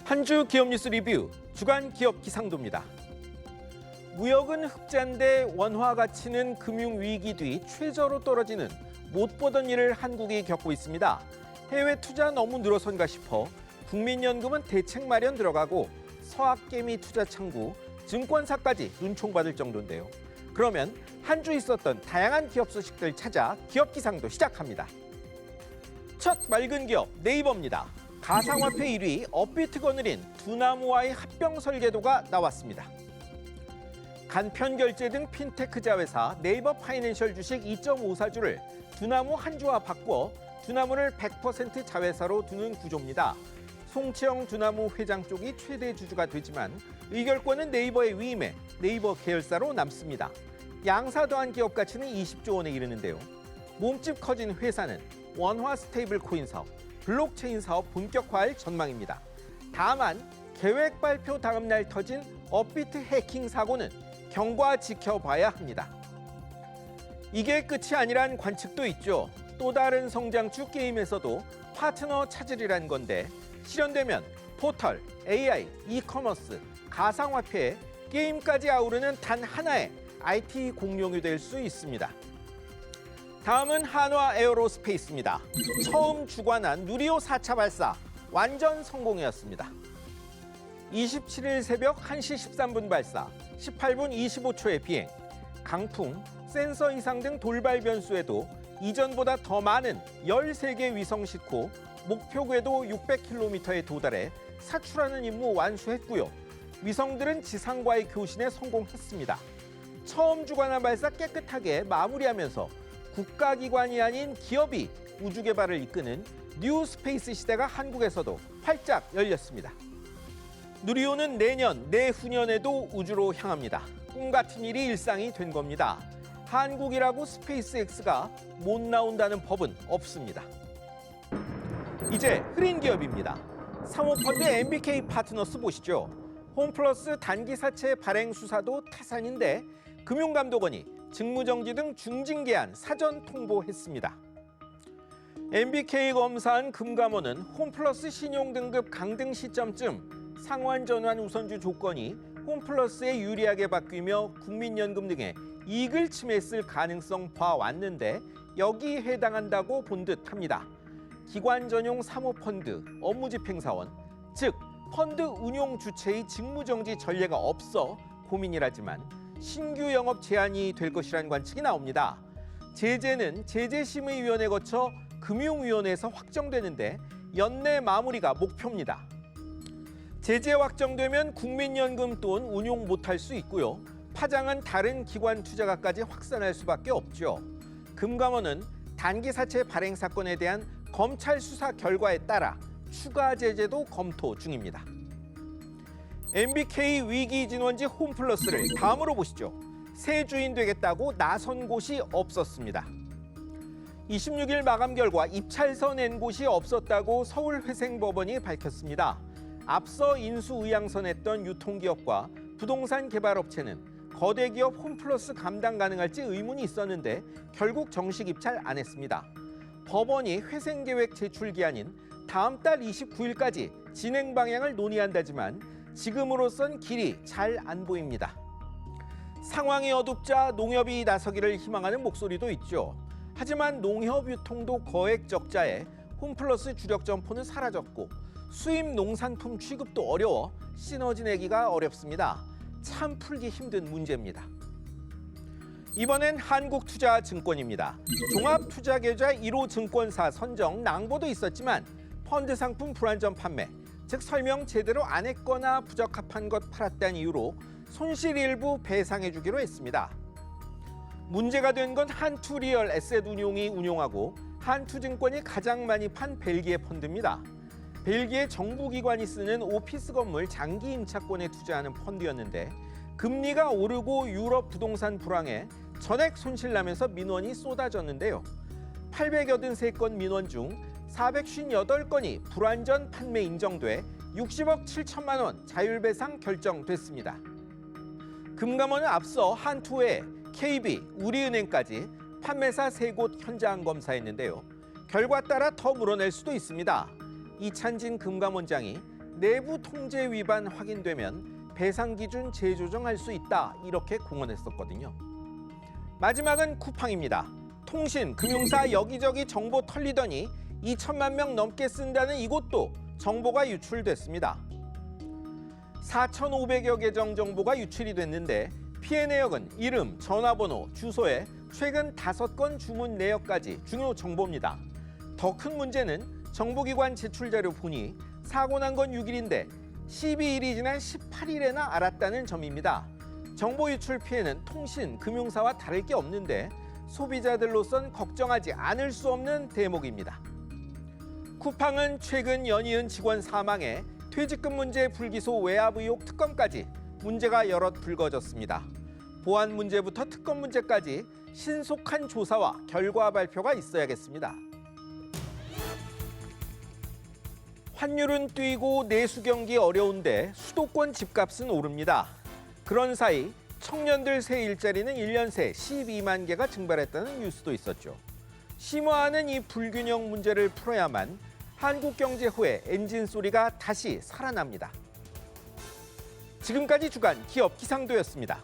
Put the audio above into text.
한 주 기업 뉴스 리뷰 주간 기업 기상도입니다. 무역은 흑자인데 원화 가치는 금융 위기 뒤 최저로 떨어지는 못 보던 일을 한국이 겪고 있습니다. 해외 투자 너무 늘어선가 싶어 국민연금은 대책 마련 들어가고 서학개미 투자 창구, 증권사까지 눈총받을 정도인데요. 그러면 한 주 있었던 다양한 기업 소식들 찾아 기업 기상도 시작합니다. 첫 맑은 기업 네이버입니다. 가상화폐 1위 업비트 거느린 두나무와의 합병 설계도가 나왔습니다. 간편 결제 등 핀테크 자회사 네이버 파이낸셜 주식 2.54주를 두나무 한 주와 바꿔 두나무를 100% 자회사로 두는 구조입니다. 송채영 두나무 회장 쪽이 최대 주주가 되지만 의결권은 네이버에 위임해 네이버 계열사로 남습니다. 양사 더한 기업 가치는 20조 원에 이르는데요. 몸집 커진 회사는 원화 스테이블 코인 사업, 블록체인 사업 본격화할 전망입니다. 다만 계획 발표 다음 날 터진 업비트 해킹 사고는 경과 지켜봐야 합니다. 이게 끝이 아니란 관측도 있죠. 또 다른 성장주 게임에서도 파트너 찾으리란 건데 실현되면 포털, AI, 이커머스, 가상화폐, 게임까지 아우르는 단 하나의 IT 공룡이 될 수 있습니다. 다음은 한화 에어로스페이스입니다. 처음 주관한 누리호 4차 발사 완전 성공이었습니다. 27일 새벽 1시 13분 발사, 18분 25초의 비행, 강풍, 센서 이상 등 돌발 변수에도 이전보다 더 많은 13개 위성 싣고 목표 궤도 600km에 도달해 사출하는 임무 완수했고요. 위성들은 지상과의 교신에 성공했습니다. 처음 주관한 발사 깨끗하게 마무리하면서 국가기관이 아닌 기업이 우주 개발을 이끄는 뉴 스페이스 시대가 한국에서도 활짝 열렸습니다. 누리호는 내년, 내후년에도 우주로 향합니다. 꿈 같은 일이 일상이 된 겁니다. 한국이라고 스페이스X가 못 나온다는 법은 없습니다. 이제 흐린 기업입니다. 사모펀드 MBK 파트너스 보시죠. 홈플러스 단기 사채 발행 수사도 태산인데 금융감독원이 직무정지 등 중징계안 사전 통보했습니다. MBK 검사한 금감원은 홈플러스 신용등급 강등 시점쯤 상환전환 우선주 조건이 홈플러스에 유리하게 바뀌며 국민연금 등의 이익을 침해했을 가능성 봐왔는데 여기에 해당한다고 본 듯합니다. 기관 전용 사모펀드 업무집행사원, 즉 펀드 운용 주체의 직무정지 전례가 없어 고민이라지만 신규 영업 제한이 될 것이라는 관측이 나옵니다. 제재는 제재심의위원회 거쳐 금융위원회에서 확정되는데 연내 마무리가 목표입니다. 제재 확정되면 국민연금 돈 운용 못할 수 있고요. 파장은 다른 기관 투자가까지 확산할 수밖에 없죠. 금감원은 단기 사채 발행 사건에 대한 검찰 수사 결과에 따라 추가 제재도 검토 중입니다. MBK 위기 진원지 홈플러스를 다음으로 보시죠. 새 주인 되겠다고 나선 곳이 없었습니다. 26일 마감 결과 입찰서 낸 곳이 없었다고 서울회생법원이 밝혔습니다. 앞서 인수의향선했던 유통기업과 부동산 개발업체는 거대 기업 홈플러스 감당 가능할지 의문이 있었는데 결국 정식 입찰 안 했습니다. 법원이 회생계획 제출 기한인 다음 달 29일까지 진행 방향을 논의한다지만 지금으로선 길이 잘 안 보입니다. 상황이 어둡자 농협이 나서기를 희망하는 목소리도 있죠. 하지만 농협 유통도 거액 적자에 홈플러스 주력 점포는 사라졌고 수입 농산품 취급도 어려워 시너지 내기가 어렵습니다. 참 풀기 힘든 문제입니다. 이번엔 한국투자증권입니다. 종합투자계좌 1호 증권사 선정 낭보도 있었지만 펀드 상품 불안전 판매, 즉 설명 제대로 안 했거나 부적합한 것 팔았다는 이유로 손실 일부 배상해주기로 했습니다. 문제가 된 건 한투리얼 에셋 운용이 운용하고 한투증권이 가장 많이 판 벨기에 펀드입니다. 벨기에 정부기관이 쓰는 오피스 건물 장기 임차권에 투자하는 펀드였는데 금리가 오르고 유럽 부동산 불황에 전액 손실나면서 민원이 쏟아졌는데요. 883건 민원 중 458건이 불완전 판매 인정돼 60억 7천만 원 자율배상 결정됐습니다. 금감원은 앞서 한투에 KB, 우리은행까지 판매사 3곳 현장 검사했는데요. 결과 따라 더 물어낼 수도 있습니다. 이찬진 금감원장이 내부 통제 위반 확인되면 배상 기준 재조정할 수 있다 이렇게 공언했었거든요. 마지막은 쿠팡입니다. 통신, 금융사 여기저기 정보 털리더니 2천만 명 넘게 쓴다는 이곳도 정보가 유출됐습니다. 4,500여 계정 정보가 유출이 됐는데 피해 내역은 이름, 전화번호, 주소에 최근 5건 주문 내역까지 중요 정보입니다. 더 큰 문제는 정보기관 제출 자료 보니 사고 난 건 6일인데 12일이 지난 18일에나 알았다는 점입니다. 정보 유출 피해는 통신, 금융사와 다를 게 없는데 소비자들로선 걱정하지 않을 수 없는 대목입니다. 쿠팡은 최근 연이은 직원 사망에 퇴직금 문제 불기소 외압 의혹 특검까지 문제가 여럿 불거졌습니다. 보안 문제부터 특검 문제까지 신속한 조사와 결과 발표가 있어야겠습니다. 환율은 뛰고 내수 경기 어려운데 수도권 집값은 오릅니다. 그런 사이 청년들 새 일자리는 1년 새 12만 개가 증발했다는 뉴스도 있었죠. 심화하는 이 불균형 문제를 풀어야만 한국 경제 후에 엔진 소리가 다시 살아납니다. 지금까지 주간 기업 기상도였습니다.